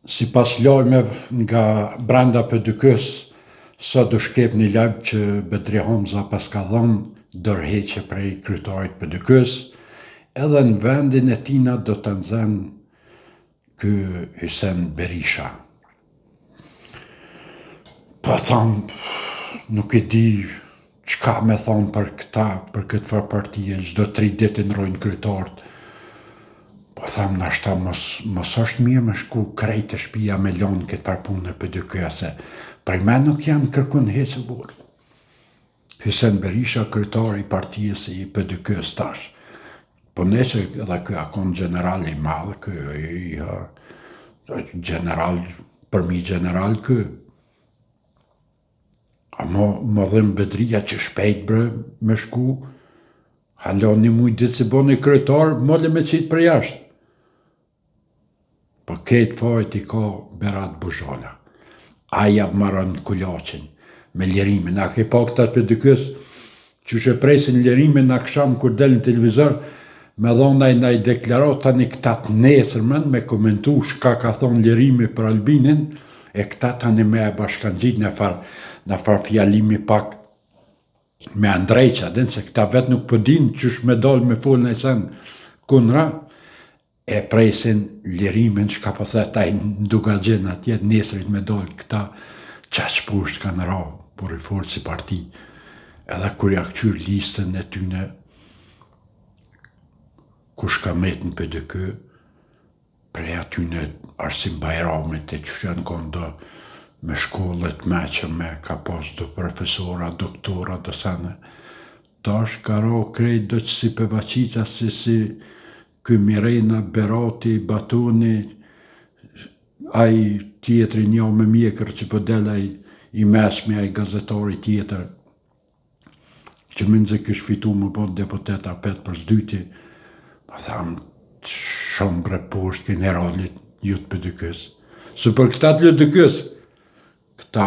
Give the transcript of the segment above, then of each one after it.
Si pas lajmeve nga brenda PDK-s, sot do shkep një lajm që Bedri Hamza pas ka dhënë ndërheqje prej kryetarit PDK-s, edhe në vendin e tina do të nxen ky Hysén Berisha. Po tham, nuk e di çka me thonë për këta, për këtë farë partije, çdo 3 ditë ndrojnë kryetarët. Po tham, nashta mos është mirë me shku krejt e shtëpia me lanë këtë farë punë e PDK-a, se prej me nuk janë kërkun hecë burë. Hysén Berisha, kryetari i partijës i PDK-s tash. Po nesër edhe ky akon general i madh, ky general, përmi general ky. A më dhëm Bedria që shpejt bre me shku, halo një mujt ditë si bo një kryetar, mole me qitë për jashtë. Po ketë fajt i ka Berat Buzhala. Aja marën kullaqin me lirimin. A ke pa këta PDK-s që që presin lirimin në aksham kur del në televizor, me dhona i deklarat tani këta të nesërmen, me komentu shka ka thonë lirimi për Albinin, e këta tani me e bashkan gjitë në farë fjalimi pak me Andrejqa, se këta vetë nuk pëdin qysh me dalë me folë në sen kunra, e presin lirimin që ka pëthe taj nduga gjenë atje, nesërit me dalë këta qaq pusht kanë ra, por i forë si parti. Edhe kur ja këqyr listën e tyne, kush ka met në PDK, prej atyne Arsim Bajramit e që janë kondo me shkollet meqëme, ka pas do profesora, doktora, do sene. Tash ka ra krejt do që si Pevaqica, si ky Mirena, Berati, Batuni, aj tjetëri një me mjekër që pëdel i mesmi, aj gazetari tjetër, që mëndzë kësh fitu më po deputet apet për zdyti, pa tham, shumë bre poshtë generalit jutë PDK-s. Së për këta të LDK-s, këta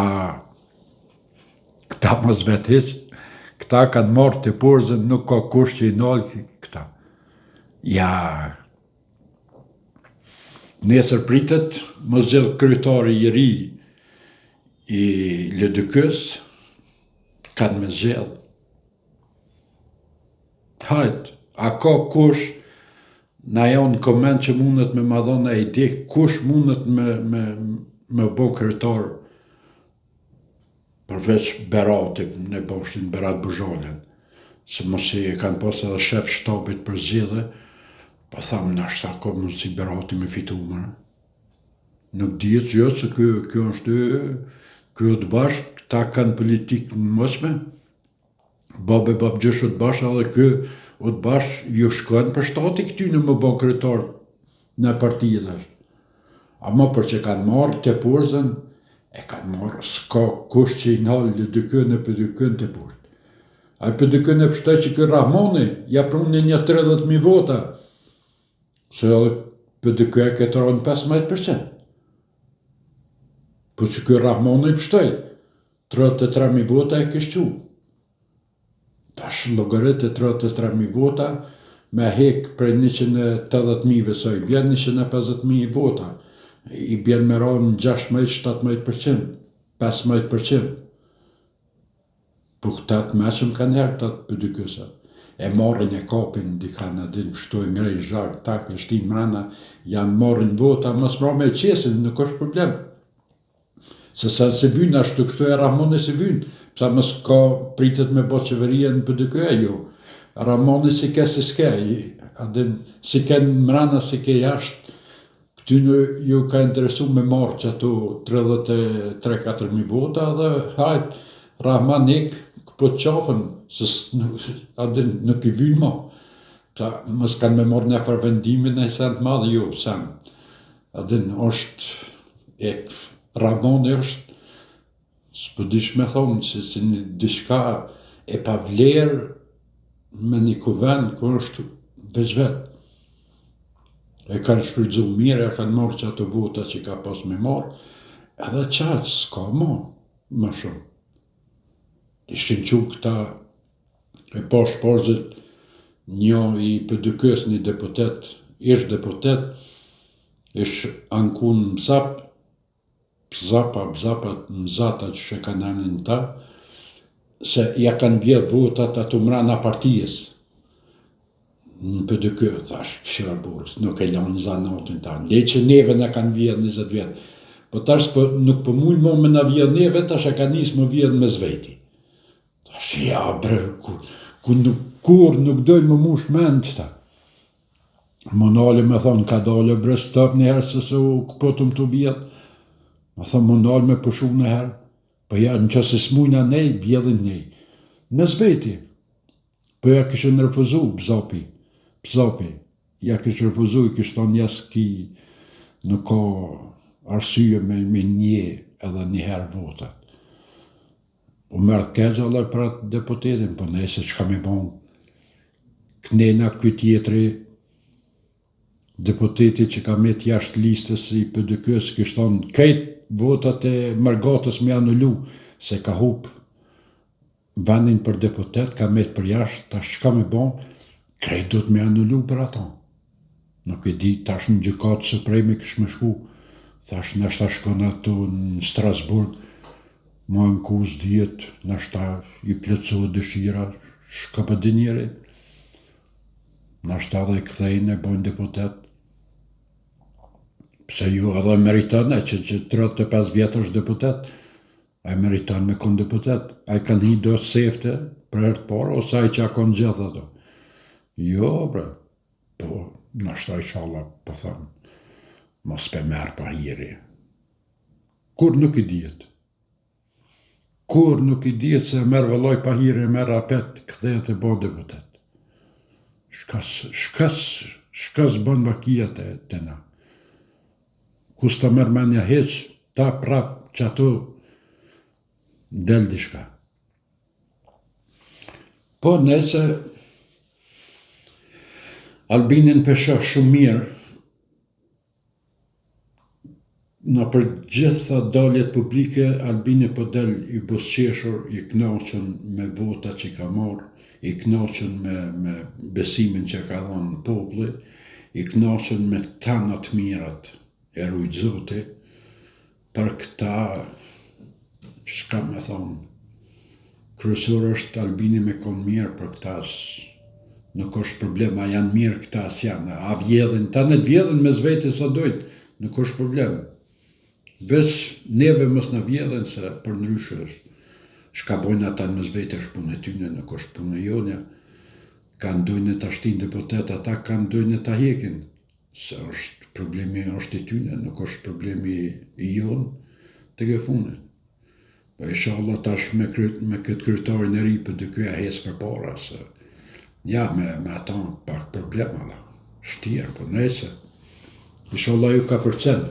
mos vetë heq, këta kanë marrë të porzën, nuk ka kush që i nalë këta. Ja, nesër pritet, mos gjithë kryetari i ri i LDK-s, kanë me zgjedh. Hajt, a ka kush, na janë koment që mundet me madhona e ide, kush mundet me bo kryetar përveç Berati, ne bështin Berat Buzhalën, se mos i kanë pas edhe shef shtabit për zgjedhje, pa thamë nashta ka mundsi Berati me fitu më. Nuk dihet jo se kjo është të bashkë, këta kanë politikë në mosme, babe babgjëshët bashkë edhe kjo o të bashkë ju shkojnë për shtati këty në më bon kryetar në partijet është. Ama për që kanë marrë të porzën, e kanë marrë, s'ka kush që i nalë LDK në PDK në të porzën. A i PDK në pështaj që kërë Rahmoni, ja prunë një 30.000 vota, se edhe PDK e këtë ranë 15%. Po që kërë Rahmoni i pështaj, 33.000 vota e kështu. Tash logarit e 33.000 vota, me hek për 180.000 sa i bjen 150.000 vota, i bjen me ranë 16-17%, 15%. Po këta të meqëm kanë herë të PDK-sa. E marrin e kapin dika në din, shtoj ngrej zharë, tak, e shtin mrena, janë marrin vota, mos mra me qesin, nuk është problem. Se sa se vynë, ashtu kështu e Rahmoni se vynë, pësa mos ka pritet me bo qeveria në PDK-a, jo. Rahmoni si ke si s'ke, si ke në mrena, si ke jashtë, këtyne ju ka interesu me marrë që ato 33-4.000 vota dhe hajt, Rahmanik po të qafën, se nuk i vynë ma. Mos kanë me marrë në farvendimin e sen të madhe, jo, sen. Është, Rahmoni është, s'po dish me thonë, si një dishka e pa vlerë me një kuvend, kër është veç vetë. E kanë shfrytzu mire, e kanë marrë që ato vota që ka pas me marrë, edhe qatë, s'ka ma shumë. Ishtin që këta e pash parzit një i PDK-s, një deputet, ish deputet, ish ankun mzata që shë kanë anin ta, se ja kanë bjerë votat ato mrana partijës. Në PDK, thash, këshira burës, nuk e lanë zanatin ta. Le që neve në kanë vjedh 20 vjetë. Po tash nuk po mujnë mo me në vjedh neve, tash e ka njësë më vjedh me zveti. Tash, ja bre, kur nuk dojnë më mush men qëta. Më nalë me thonë, ka dalë bre stop një herë, se se u këpotëm të vjedh. Më thonë, më nalë me pëshu në herë. Po ja, në qëse s'mujna nej, vjedhin nej. Me zveti. Po ja kishën refuzu, Bzapi, ja kishë refuzu, i kishë thonë jas ki, nuk ka arsye me një edhe njëherë votat. Po mërë të keqë allaj për atë deputetin, po nëjse që kam i bon. Knena këtë tjetëri, deputeti që ka met jashtë listës i PDK-s, kishë thonë, kejtë votat e mërgatës me anullu, se ka hupë vendin për deputet, ka met për jashtë, tash që kam i bon, krejt do të me anullu për ato. Nuk e di, tash në gjykatë supreme kishë me shku, tash nështë ta shkon ato në Strasburg, ma në kus djetë, nështë ta i plëcu dëshira, shka për di njeri, nështë ta dhe i kthejnë e bojnë deputet. Pse ju edhe meriton e që 35 vjetë është deputet, a i meriton me konë deputet, a i kanë hi do sefte për herë të parë, ose a i që a konë gjithë ato. Jo, bre, po, nështë ta i shala, po thëmë, mos pe merë pa hiri. Kur nuk i djetë? Kur nuk i djetë se merë vëlloj pa hiri, merë apet, këthejet e bon deputet. Shkas bon vakijat e të na. Kus të merë menja heq, ta prap që ato del dishka. Po nëse Albinin pesha shumë mirë, në për gjitha daljet publike, Albini po del i busqeshur, i knaqën me vota që ka marë, i knaqën me besimin që ka dhonë populli, i knaqën me tanat mirat e rujtë Zoti, për këta, shka me thonë, kryesor është Albini me konë mirë për këta, nuk është problem, a janë mirë këta as janë, a vjedhin, ta në të vjedhin me zveti sa dojtë, nuk është problem. Vesh neve mos në vjedhin se për ndryshë është, shka bojnë ata në zveti është punë e tyne, nuk është punë e jonja, kanë dojnë të ashtin deputet, ata kanë dojnë të hekin, se është problemi është i tyne, nuk është problemi i jonë të gëfunit. Po inshallah tash me këtë kryetarin e ri për dy këja hesë për para, se ja me ata pak problema, shtjerë, po nëjse, inshallah ju ka përcen.